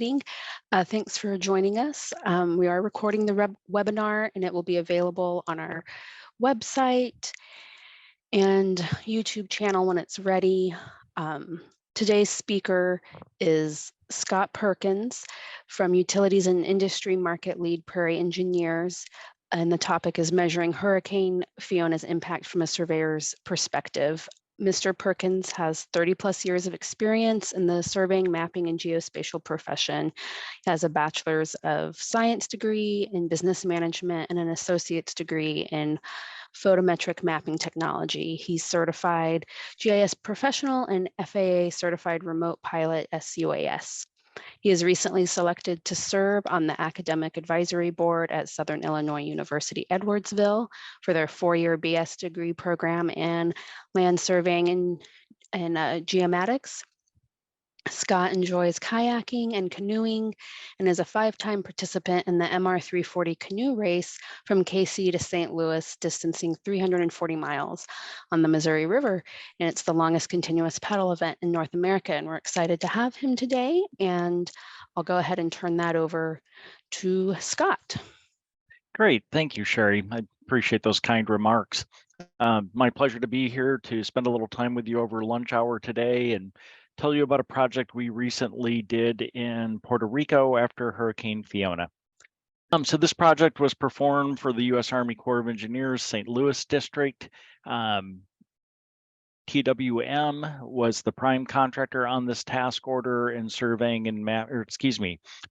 meeting. Thanks for joining us. We are recording the webinar and it will be available on our website and YouTube channel when it's ready. Today's speaker is Scott Perkins from Utilities and Industry Market Lead Prairie Engineers. And the topic is measuring Hurricane Fiona's impact from a surveyor's perspective. Mr. Perkins has 30+ years of experience in the surveying, mapping, and geospatial profession. He has a bachelor's of science degree in business management and an associate's degree in photometric mapping technology. He's certified GIS professional and FAA certified remote pilot SUAS. He is recently selected to serve on the Academic Advisory Board at Southern Illinois University Edwardsville for their 4-year BS degree program in land surveying and geomatics. Scott enjoys kayaking and canoeing and is a 5-time participant in the MR340 canoe race from KC to St. Louis, distancing 340 miles on the Missouri River. And it's the longest continuous paddle event in North America. And we're excited to have him today. And I'll go ahead and turn that over to Scott. Great. Thank you, Sherri. I appreciate those kind remarks. My pleasure to be here to spend a little time with you over lunch hour today and tell you about a project we recently did in Puerto Rico after Hurricane Fiona. So this project was performed for the U.S. Army Corps of Engineers, St. Louis District. TWM was the prime contractor on this task order, and surveying and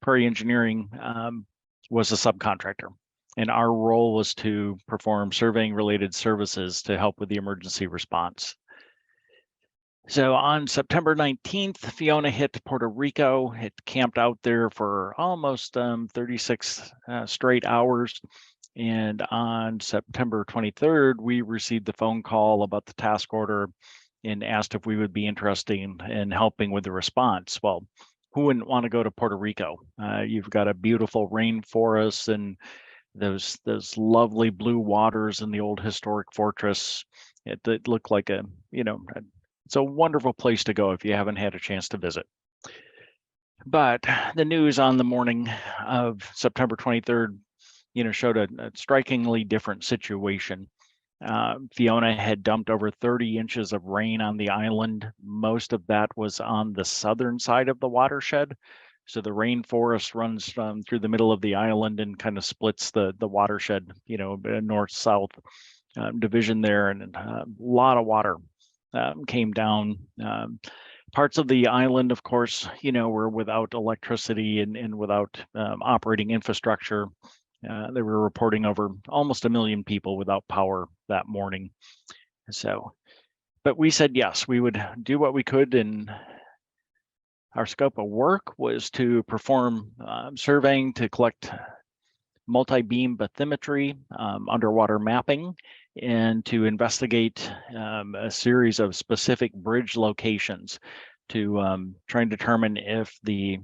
Prairie Engineering was a subcontractor. And our role was to perform surveying related services to help with the emergency response. So on September 19th, Fiona hit Puerto Rico. It camped out there for almost 36 straight hours. And on September 23rd, we received the phone call about the task order and asked if we would be interested in helping with the response. Well, who wouldn't want to go to Puerto Rico? You've got a beautiful rainforest and those lovely blue waters in the old historic fortress. It looked like it's a wonderful place to go if you haven't had a chance to visit. But the news on the morning of September 23rd, showed a strikingly different situation. Fiona had dumped over 30 inches of rain on the island. Most of that was on the southern side of the watershed. So the rainforest runs through the middle of the island and kind of splits the watershed, north-south division there, and a lot of water came down. Parts of the island, of course, were without electricity and without operating infrastructure. They were reporting over almost 1 million people without power that morning. But we said yes, we would do what we could, and our scope of work was to perform surveying to collect multi-beam bathymetry, underwater mapping, and to investigate a series of specific bridge locations to try and determine if the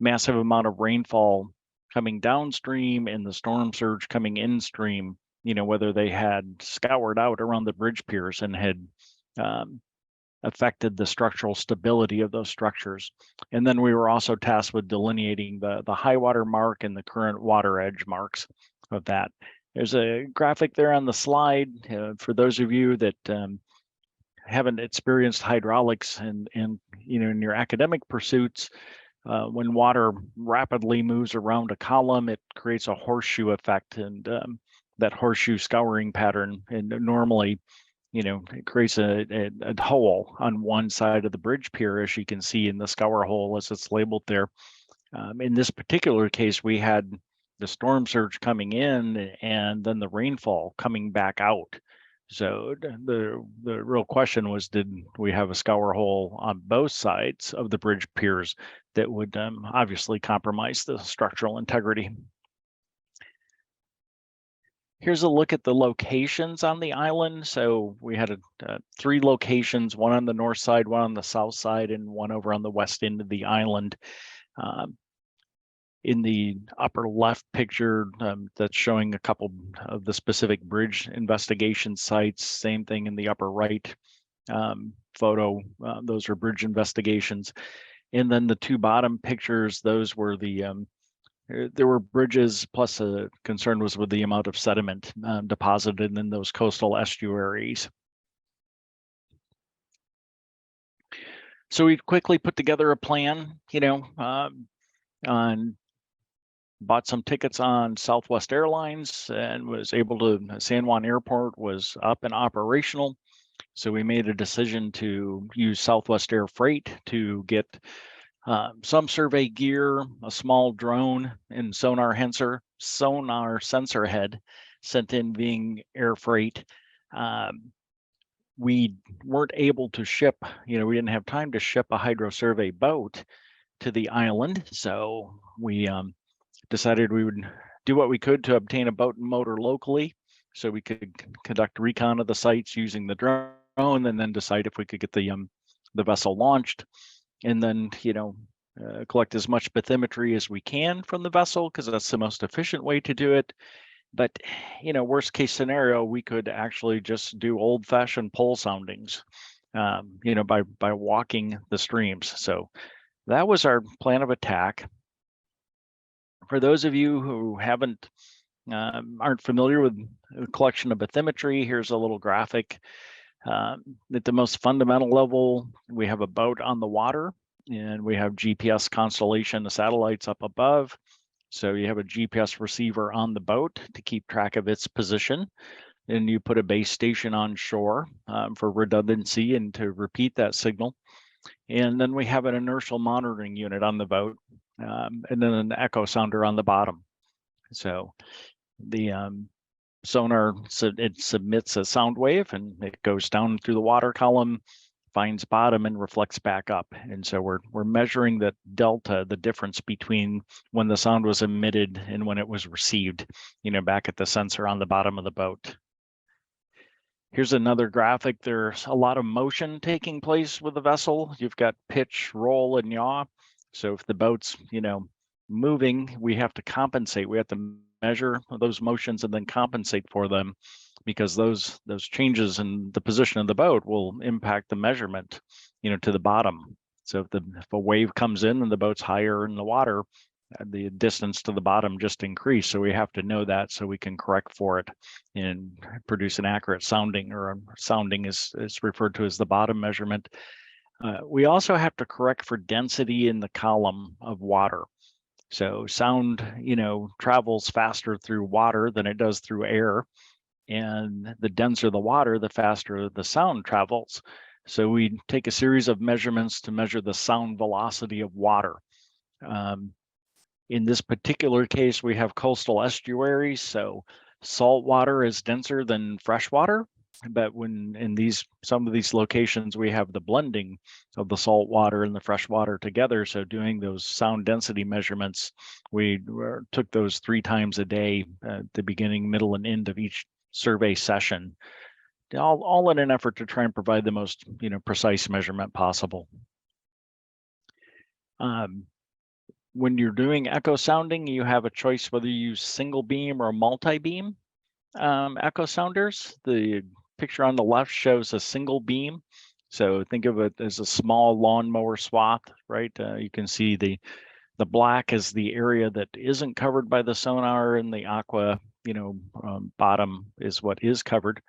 massive amount of rainfall coming downstream and the storm surge coming instream, whether they had scoured out around the bridge piers and had affected the structural stability of those structures. And then we were also tasked with delineating the high water mark and the current water edge marks of that. There's a graphic there on the slide for those of you that haven't experienced hydraulics and in your academic pursuits. When water rapidly moves around a column, it creates a horseshoe effect, and that horseshoe scouring pattern, and normally, it creates a hole on one side of the bridge pier, as you can see in the scour hole as it's labeled there. In this particular case, we had the storm surge coming in and then the rainfall coming back out. So the real question was, did we have a scour hole on both sides of the bridge piers that would obviously compromise the structural integrity? Here's a look at the locations on the island. So we had 3 locations, one on the north side, one on the south side, and one over on the west end of the island. In the upper left picture, that's showing a couple of the specific bridge investigation sites. Same thing in the upper right photo. Those are bridge investigations. And then the two bottom pictures, those were the there were bridges, plus a concern was with the amount of sediment deposited in those coastal estuaries. So we quickly put together a plan, bought some tickets on Southwest Airlines and was able to, San Juan Airport was up and operational. So we made a decision to use Southwest Air Freight to get some survey gear, a small drone, and sonar sensor head sent in being air freight. We weren't able to ship, we didn't have time to ship a hydro survey boat to the island. So we decided we would do what we could to obtain a boat and motor locally so we could conduct recon of the sites using the drone, and then decide if we could get the vessel launched, and then collect as much bathymetry as we can from the vessel, because that's the most efficient way to do it. But worst case scenario, we could actually just do old-fashioned pole soundings, by walking the streams. So that was our plan of attack. For those of you who aren't familiar with the collection of bathymetry, here's a little graphic. At the most fundamental level, we have a boat on the water, and we have GPS constellation, the satellites up above. So you have a GPS receiver on the boat to keep track of its position. And you put a base station on shore for redundancy and to repeat that signal. And then we have an inertial monitoring unit on the boat, and then an echo sounder on the bottom. So the sonar, so it submits a sound wave and it goes down through the water column, finds bottom, and reflects back up. And so we're measuring that delta, the difference between when the sound was emitted and when it was received, back at the sensor on the bottom of the boat. Here's another graphic. There's a lot of motion taking place with the vessel. You've got pitch, roll, and yaw. So if the boat's, moving, we have to compensate. We have to measure those motions and then compensate for them, because those changes in the position of the boat will impact the measurement, to the bottom. So if a wave comes in and the boat's higher in the water, the distance to the bottom just increased. So we have to know that so we can correct for it and produce an accurate sounding, or sounding is referred to as the bottom measurement. We also have to correct for density in the column of water. So sound, travels faster through water than it does through air. And the denser the water, the faster the sound travels. So we take a series of measurements to measure the sound velocity of water. In this particular case, we have coastal estuaries, so salt water is denser than fresh water. But when in some of these locations, we have the blending of the salt water and the fresh water together. So doing those sound density measurements, we took those 3 times a day at the beginning, middle, and end of each survey session, all in an effort to try and provide the most precise measurement possible. When you're doing echo sounding, you have a choice whether you use single beam or multi-beam echo sounders. The picture on the left shows a single beam. So think of it as a small lawnmower swath, right? You can see the black is the area that isn't covered by the sonar, and the aqua, bottom is what is covered.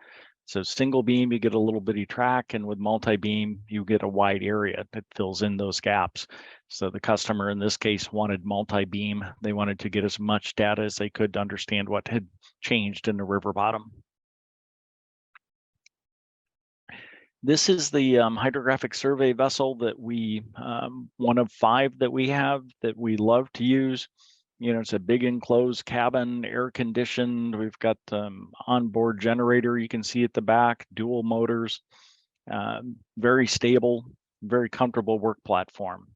So single beam, you get a little bitty track, and with multi-beam, you get a wide area that fills in those gaps. So the customer in this case wanted multi-beam. They wanted to get as much data as they could to understand what had changed in the river bottom. This is the hydrographic survey vessel that we, one of 5 that we have that we love to use. It's a big enclosed cabin, air conditioned. We've got onboard generator you can see at the back, dual motors, very stable, very comfortable work platform.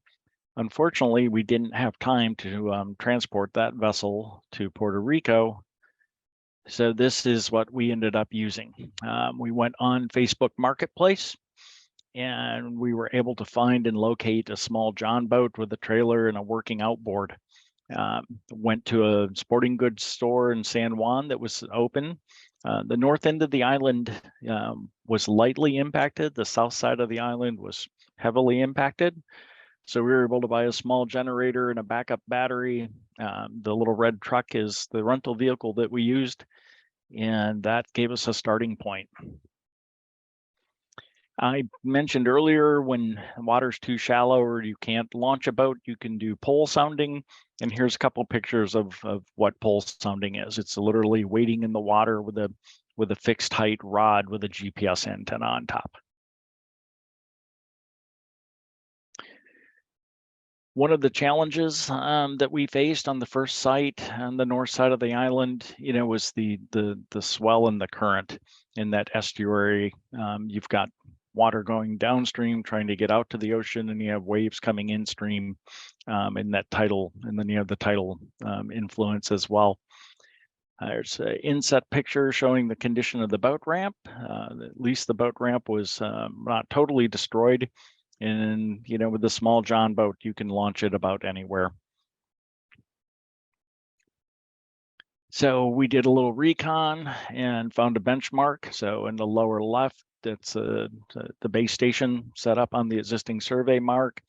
Unfortunately, we didn't have time to transport that vessel to Puerto Rico. So this is what we ended up using. We went on Facebook Marketplace, and we were able to find and locate a small John boat with a trailer and a working outboard. Went to a sporting goods store in San Juan that was open. The north end of the island was lightly impacted. The south side of the island was heavily impacted. So we were able to buy a small generator and a backup battery. The little red truck is the rental vehicle that we used, and that gave us a starting point. I mentioned earlier when water's too shallow or you can't launch a boat, you can do pole sounding. And here's a couple pictures of what pole sounding is. It's literally wading in the water with a fixed height rod with a GPS antenna on top. One of the challenges that we faced on the first site on the north side of the island, was the swell and the current in that estuary. You've got water going downstream trying to get out to the ocean, and you have waves coming in stream, in that tidal, and then you have the tidal influence as well. There's an inset picture showing the condition of the boat ramp. At least the boat ramp was not totally destroyed. And, with the small John boat, you can launch it about anywhere. So we did a little recon and found a benchmark. So in the lower left, that's the base station set up on the existing survey mark.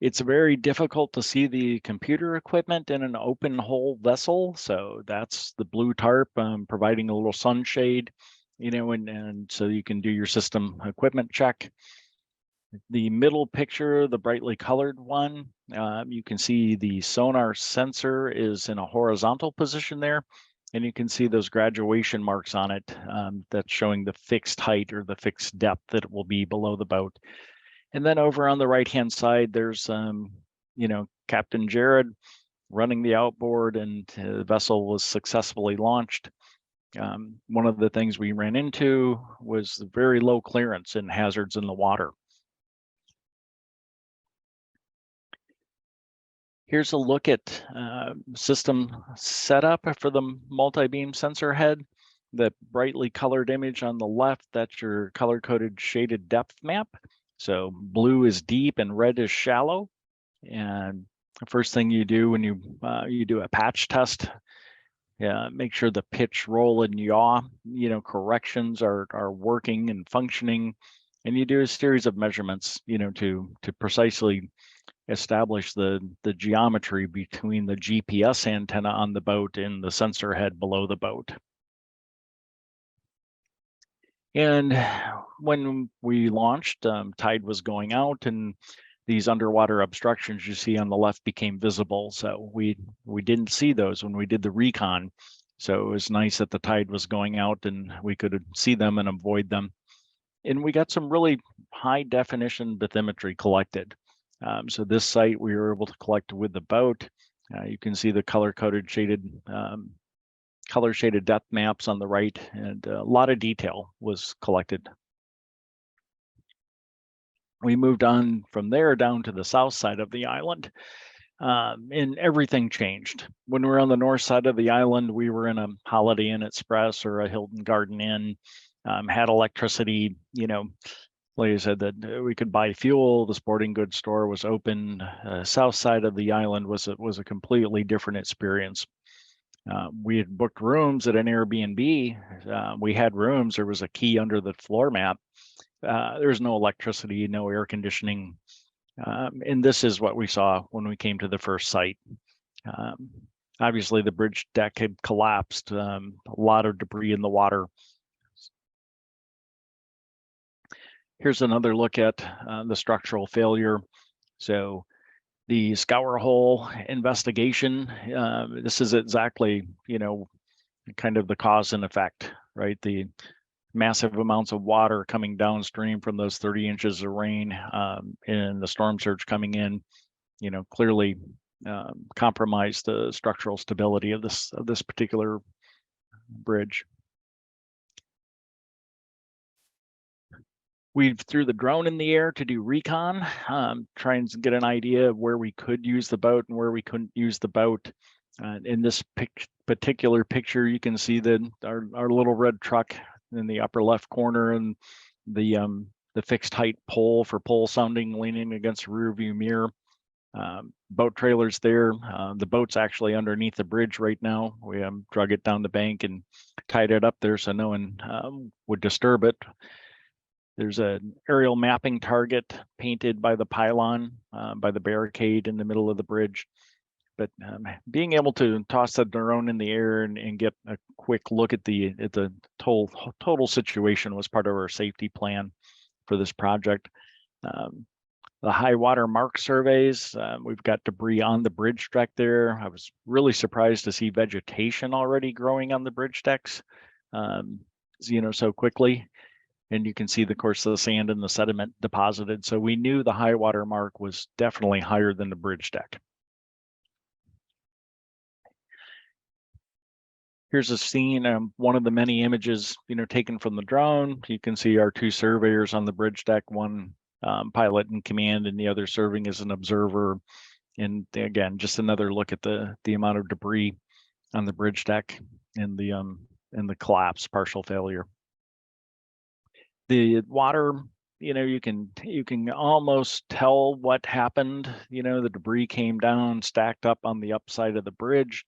It's very difficult to see the computer equipment in an open hole vessel. So that's the blue tarp providing a little sunshade, and so you can do your system equipment check. The middle picture, the brightly colored one, you can see the sonar sensor is in a horizontal position there, and you can see those graduation marks on it. That's showing the fixed height or the fixed depth that it will be below the boat. And then over on the right-hand side, there's, Captain Jared running the outboard, and the vessel was successfully launched. One of the things we ran into was very low clearance and hazards in the water. Here's a look at system setup for the multi-beam sensor head. The brightly colored image on the left, that's your color-coded shaded depth map. So blue is deep and red is shallow. And the first thing you do when you do a patch test, make sure the pitch, roll, and yaw, corrections are working and functioning. And you do a series of measurements, to precisely establish the geometry between the GPS antenna on the boat and the sensor head below the boat. And when we launched, tide was going out, and these underwater obstructions you see on the left became visible. So we didn't see those when we did the recon. So it was nice that the tide was going out and we could see them and avoid them. And we got some really high definition bathymetry collected. So this site we were able to collect with the boat. You can see the color-coded shaded depth maps on the right, and a lot of detail was collected. We moved on from there down to the south side of the island, and everything changed. When we were on the north side of the island, we were in a Holiday Inn Express or a Hilton Garden Inn, had electricity, like I said, that we could buy fuel. The sporting goods store was open. South side of the island was a completely different experience. We had booked rooms at an Airbnb. We had rooms. There was a key under the floor mat. There was no electricity, no air conditioning. And this is what we saw when we came to the first site. Obviously, the bridge deck had collapsed. A lot of debris in the water. Here's another look at the structural failure. So the scour hole investigation, this is exactly, kind of the cause and effect, right? The massive amounts of water coming downstream from those 30 inches of rain and the storm surge coming in, clearly compromised the structural stability of this particular bridge. We threw the drone in the air to do recon, try and get an idea of where we could use the boat and where we couldn't use the boat. In this particular picture, you can see that our little red truck in the upper left corner, and the fixed height pole for pole sounding leaning against the rear view mirror. Boat trailers there. The boat's actually underneath the bridge right now. We drug it down the bank and tied it up there so no one would disturb it. There's an aerial mapping target painted by the pylon, by the barricade in the middle of the bridge. But being able to toss the drone in the air and get a quick look at the total situation was part of our safety plan for this project. The high water mark surveys, we've got debris on the bridge deck there. I was really surprised to see vegetation already growing on the bridge decks, so quickly. And you can see, of course, the sand and the sediment deposited. So we knew the high water mark was definitely higher than the bridge deck. Here's a scene, one of the many images, taken from the drone. You can see our two surveyors on the bridge deck, one pilot in command and the other serving as an observer. And again, just another look at the amount of debris on the bridge deck and the collapse, partial failure. The water, you can almost tell what happened. The debris came down, stacked up on the upside of the bridge,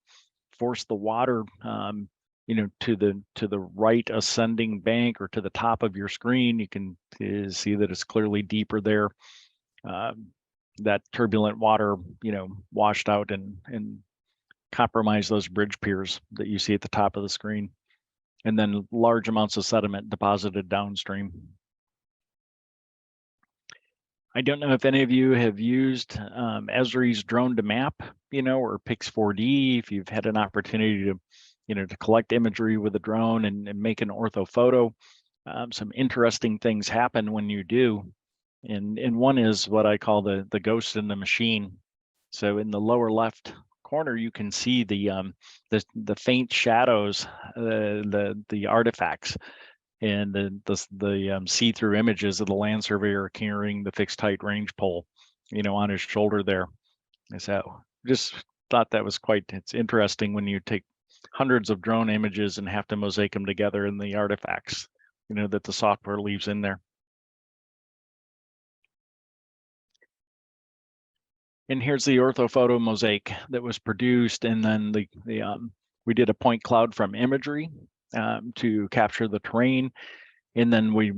forced the water, to the right ascending bank or to the top of your screen. You can see that it's clearly deeper there. That turbulent water, washed out and compromised those bridge piers that you see at the top of the screen. And then large amounts of sediment deposited downstream. I don't know if any of you have used Esri's drone to map, or Pix4D, if you've had an opportunity to collect imagery with a drone and make an orthophoto. Some interesting things happen when you do. And one is what I call the ghost in the machine. So in the lower left corner, you can see the faint shadows, the artifacts, and the see-through images of the land surveyor carrying the fixed height range pole, on his shoulder there. So just thought that was it's interesting when you take hundreds of drone images and have to mosaic them together in the artifacts, that the software leaves in there. And here's the orthophoto mosaic that was produced, and then we did a point cloud from imagery to capture the terrain, and then we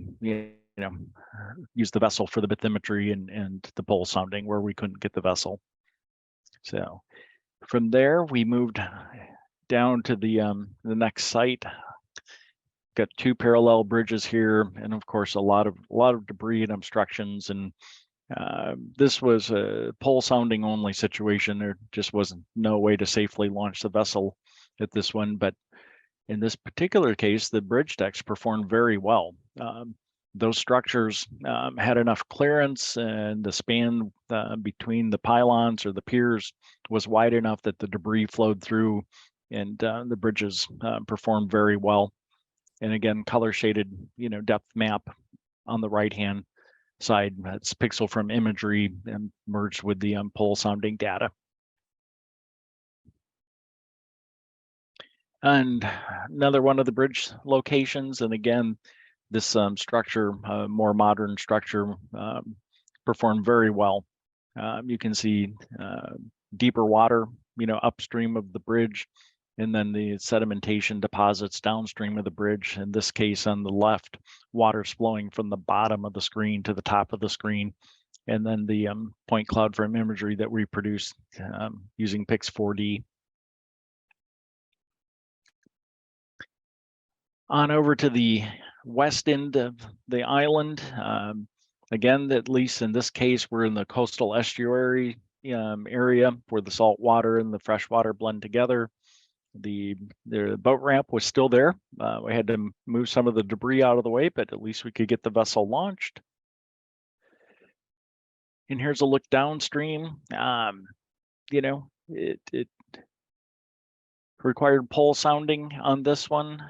used the vessel for the bathymetry and the pole sounding where we couldn't get the vessel. So from there we moved down to the next site. Got two parallel bridges here, and of course a lot of debris and obstructions. And this was a pole sounding only situation. There just wasn't no way to safely launch the vessel at this one. But in this particular case, the bridge decks performed very well. Those structures had enough clearance, and the span between the pylons or the piers was wide enough that the debris flowed through, and the bridges performed very well. And again, color shaded, depth map on the right hand side. That's pixel from imagery and merged with the pole sounding data. And another one of the bridge locations, and again, this structure, more modern structure, performed very well. You can see deeper water, upstream of the bridge, and then the sedimentation deposits downstream of the bridge. In this case, on the left, water's flowing from the bottom of the screen to the top of the screen. And then the point cloud from imagery that we produced using Pix4D. On over to the west end of the island. Again, at least in this case, we're in the coastal estuary area where the salt water and the fresh water blend together. The boat ramp was still there. We had to move some of the debris out of the way, but at least we could get the vessel launched. And here's a look downstream. It required pole sounding on this one.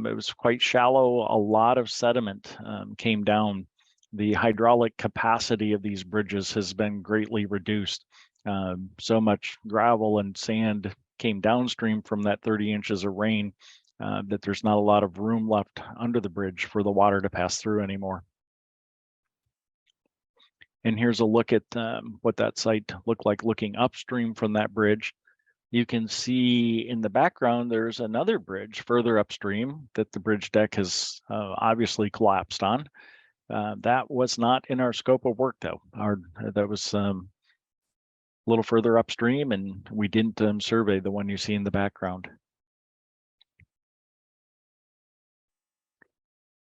It was quite shallow. A lot of sediment came down. The hydraulic capacity of these bridges has been greatly reduced. So much gravel and sand came downstream from that 30 inches of rain that there's not a lot of room left under the bridge for the water to pass through anymore. And here's a look at what that site looked like looking upstream from that bridge. You can see in the background, there's another bridge further upstream that the bridge deck has obviously collapsed on. That was not in our scope of work, though. That was a little further upstream, and we didn't survey the one you see in the background.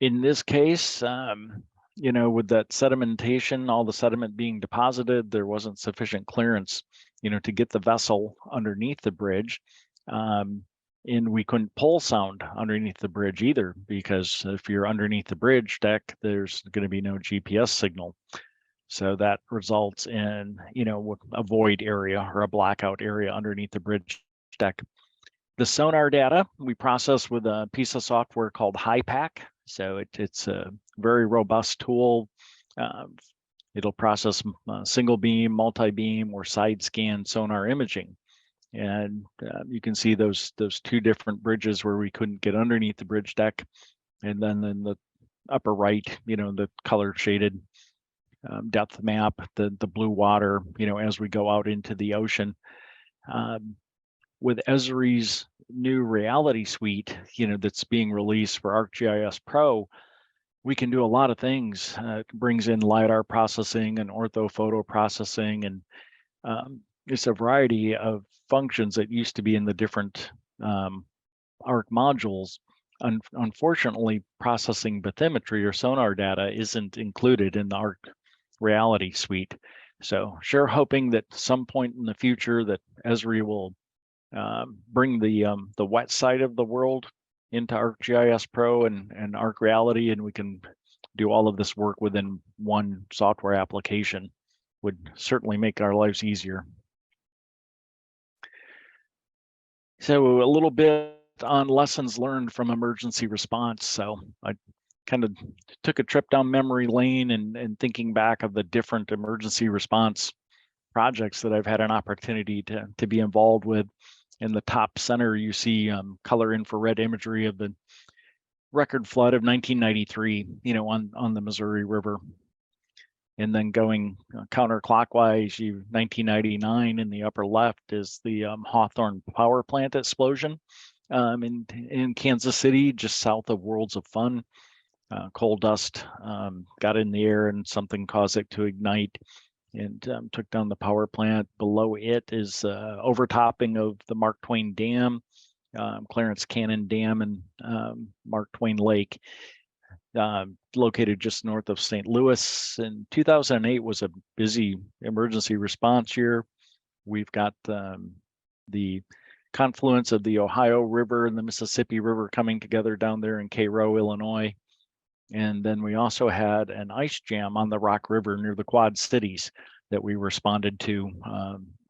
In this case, with that sedimentation, all the sediment being deposited, there wasn't sufficient clearance, to get the vessel underneath the bridge. And we couldn't pole sound underneath the bridge either, because if you're underneath the bridge deck, there's going to be no GPS signal. So that results in, a void area or a blackout area underneath the bridge deck. The sonar data we process with a piece of software called HiPAC. So it's a very robust tool. It'll process single beam, multi-beam, or side scan sonar imaging. And you can see those two different bridges where we couldn't get underneath the bridge deck. And then in the upper right, the color shaded depth map, the blue water, as we go out into the ocean. With Esri's new reality suite, that's being released for ArcGIS Pro, we can do a lot of things. It brings in LiDAR processing and orthophoto processing, and it's a variety of functions that used to be in the different ARC modules. Unfortunately, processing bathymetry or sonar data isn't included in the ARC reality suite. So sure hoping that some point in the future that Esri will bring the wet side of the world into ArcGIS Pro and Arc Reality, and we can do all of this work within one software application. Would certainly make our lives easier. So a little bit on lessons learned from emergency response. So I kind of took a trip down memory lane and thinking back of the different emergency response projects that I've had an opportunity to be involved with. In the top center, you see color infrared imagery of the record flood of 1993, on the Missouri River. And then going counterclockwise, 1999 in the upper left is the Hawthorne power plant explosion in Kansas City, just south of Worlds of Fun. Coal dust got in the air and something caused it to ignite and took down the power plant. Below it is overtopping of the Mark Twain Dam, Clarence Cannon Dam, and Mark Twain Lake, located just north of St. Louis. And 2008 was a busy emergency response year. We've got the confluence of the Ohio River and the Mississippi River coming together down there in Cairo, Illinois. And then we also had an ice jam on the Rock River near the Quad Cities that we responded to.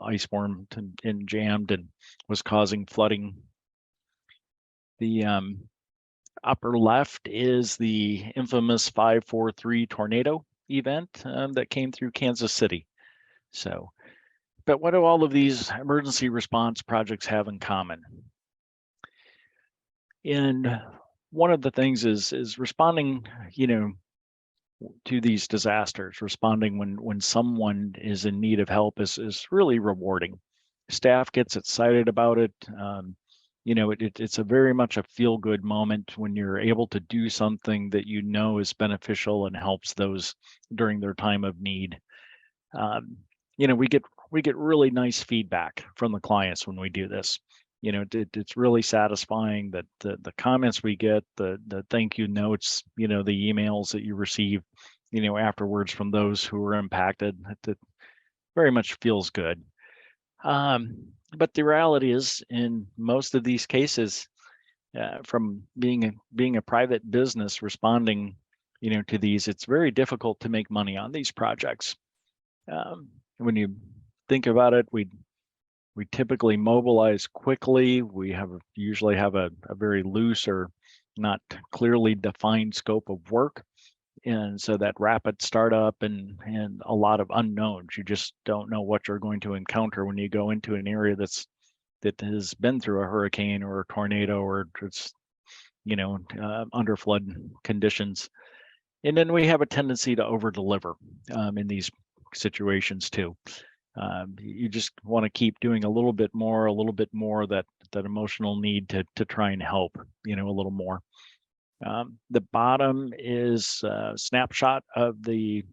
Ice formed and jammed and was causing flooding. The upper left is the infamous 543 tornado event that came through Kansas City. So, but what do all of these emergency response projects have in common? And one of the things is responding, to these disasters, responding when someone is in need of help is really rewarding. Staff gets excited about it. It's a very much a feel-good moment when you're able to do something that is beneficial and helps those during their time of need. We get really nice feedback from the clients when we do this. It's really satisfying that the comments we get, the thank you notes, the emails that you receive, afterwards from those who are impacted, it very much feels good. But the reality is, in most of these cases, from being a private business responding, to these, it's very difficult to make money on these projects. When you think about it, we typically mobilize quickly. We usually have a very loose or not clearly defined scope of work. And so that rapid startup and a lot of unknowns. You just don't know what you're going to encounter when you go into an area that has been through a hurricane or a tornado or it's, under flood conditions. And then we have a tendency to over deliver in these situations too. You just want to keep doing a little bit more, that emotional need to try and help, a little more. The bottom is a snapshot of the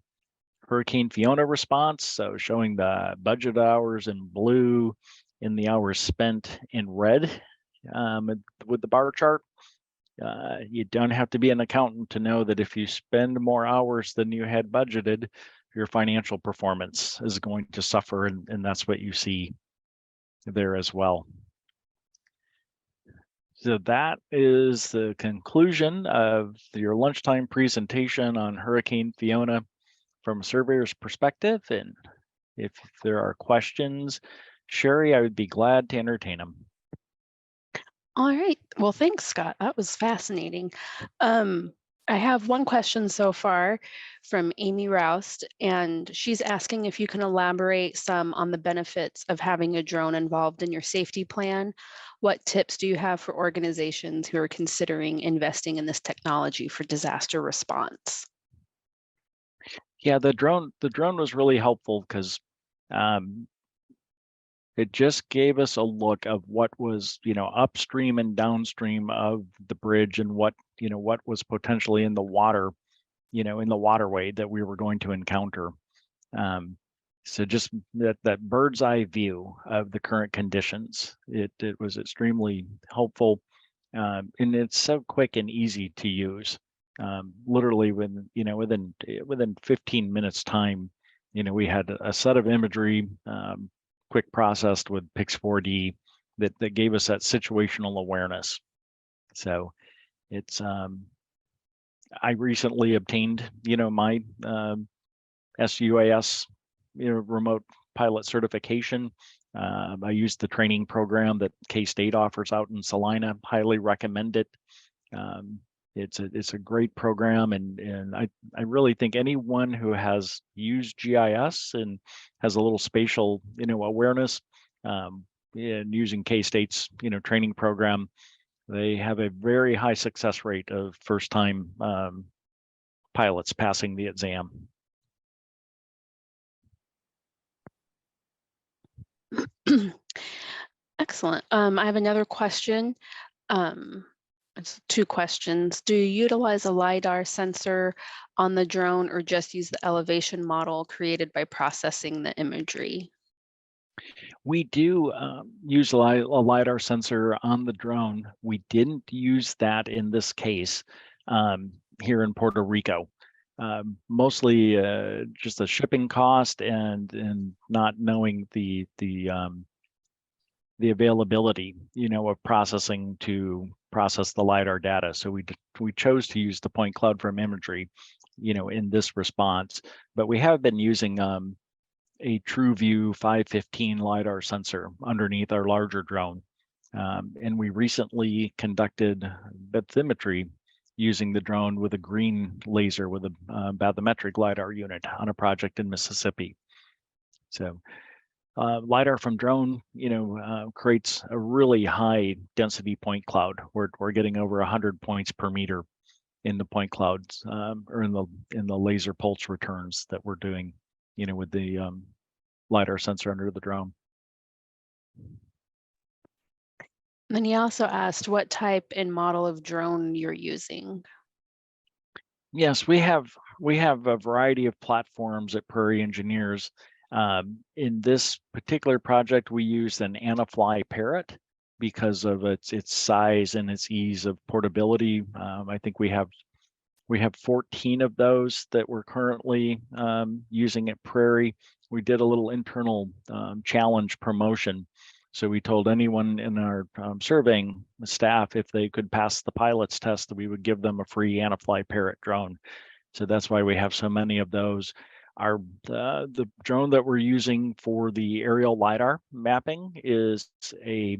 Hurricane Fiona response, so showing the budget hours in blue and the hours spent in red with the bar chart. You don't have to be an accountant to know that if you spend more hours than you had budgeted, your financial performance is going to suffer, and that's what you see there as well. So that is the conclusion of your lunchtime presentation on Hurricane Fiona from a surveyor's perspective. And if there are questions, Sherri, I would be glad to entertain them. All right. Well, thanks, Scott. That was fascinating. I have one question so far from Amy Roust, and she's asking if you can elaborate some on the benefits of having a drone involved in your safety plan. What tips do you have for organizations who are considering investing in this technology for disaster response? Yeah, the drone was really helpful because it just gave us a look of what was, upstream and downstream of the bridge, and what was potentially in the water, in the waterway that we were going to encounter. So just that bird's eye view of the current conditions, it was extremely helpful, and it's so quick and easy to use. Literally within 15 minutes time, we had a set of imagery, quick processed with Pix4D that gave us that situational awareness. So it's I recently obtained my SUAS remote pilot certification. I used the training program that K-State offers out in Salina. Highly recommend it. It's a great program, and I really think anyone who has used GIS and has a little spatial awareness, and using K-State's training program, they have a very high success rate of first-time pilots passing the exam. Excellent. I have another question. It's two questions. Do you utilize a LiDAR sensor on the drone, or just use the elevation model created by processing the imagery? We do use a LiDAR sensor on the drone. We didn't use that in this case here in Puerto Rico. Mostly just the shipping cost and not knowing the availability, of processing to process the LiDAR data. So we chose to use the point cloud from imagery, in this response. But we have been using a TrueView 515 LiDAR sensor underneath our larger drone. And we recently conducted bathymetry using the drone with a green laser with a bathymetric LiDAR unit on a project in Mississippi. So LiDAR from drone, creates a really high density point cloud. We're getting over 100 points per meter in the point clouds, or in the laser pulse returns that we're doing, with the LiDAR sensor under the drone. Then he also asked what type and model of drone you're using. Yes, we have a variety of platforms at Prairie Engineers. In this particular project, we used an Anafly Parrot because of its size and its ease of portability. I think we have 14 of those that we're currently using at Prairie. We did a little internal challenge promotion. So we told anyone in our surveying staff, if they could pass the pilot's test, that we would give them a free Anafly Parrot drone. So that's why we have so many of those. The drone that we're using for the aerial LiDAR mapping is a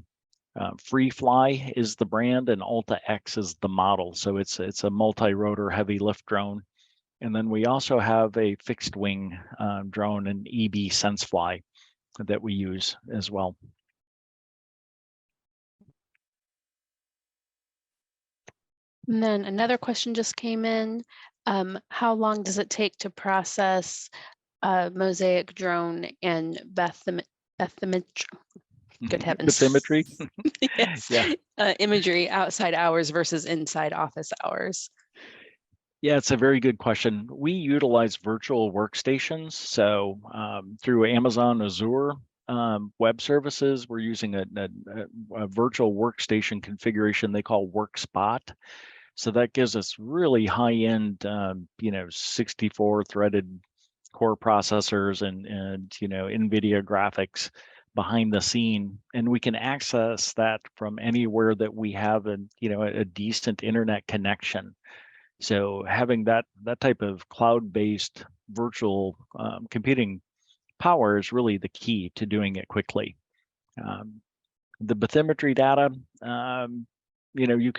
Free Fly is the brand, and Alta X is the model. So it's a multi-rotor heavy lift drone. And then we also have a fixed wing drone, an EB SenseFly, that we use as well. And then another question just came in. How long does it take to process a mosaic drone and bathymetry? Good heavens. Bathymetry. Yes. Yeah. Imagery, outside hours versus inside office hours. Yeah, it's a very good question. We utilize virtual workstations. So through Amazon Azure web services, we're using a virtual workstation configuration they call WorkSpot. So that gives us really high-end, 64 threaded core processors and NVIDIA graphics behind the scene, and we can access that from anywhere that we have a decent internet connection. So having that type of cloud-based virtual computing power is really the key to doing it quickly. The bathymetry data, you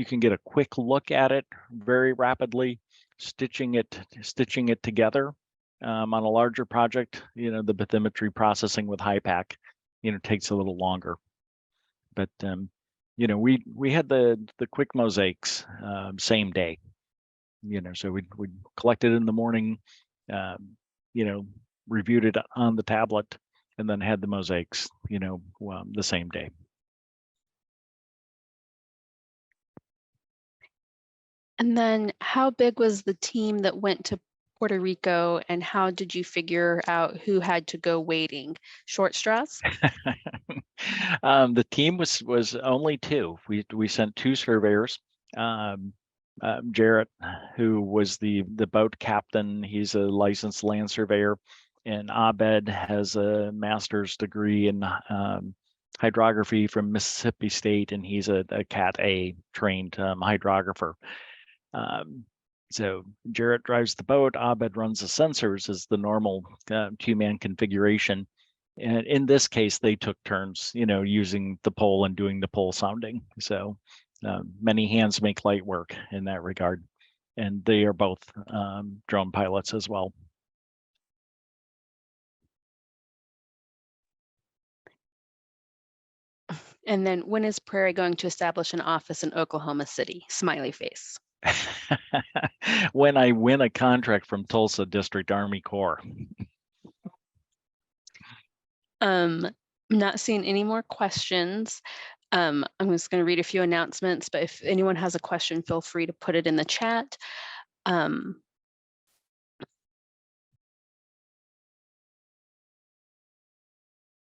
can get a quick look at it very rapidly. Stitching it together on a larger project, the bathymetry processing with HiPAC, takes a little longer. But we had the quick mosaics same day. So we'd collect it in the morning, reviewed it on the tablet, and then had the mosaics, the same day. And then how big was the team that went to Puerto Rico, and how did you figure out who had to go waiting? Short straws? The team was only two. We sent two surveyors. Jarrett, who was the boat captain, he's a licensed land surveyor, and Abed has a master's degree in hydrography from Mississippi State, and he's a Cat A trained hydrographer. So Jarrett drives the boat, Abed runs the sensors as the normal two-man configuration. And in this case, they took turns, using the pole and doing the pole sounding. So many hands make light work in that regard. And they are both drone pilots as well. And then when is Prairie going to establish an office in Oklahoma City? Smiley face. When I win a contract from Tulsa District Army Corps. I'm not seeing any more questions. I'm just going to read a few announcements, but if anyone has a question, feel free to put it in the chat.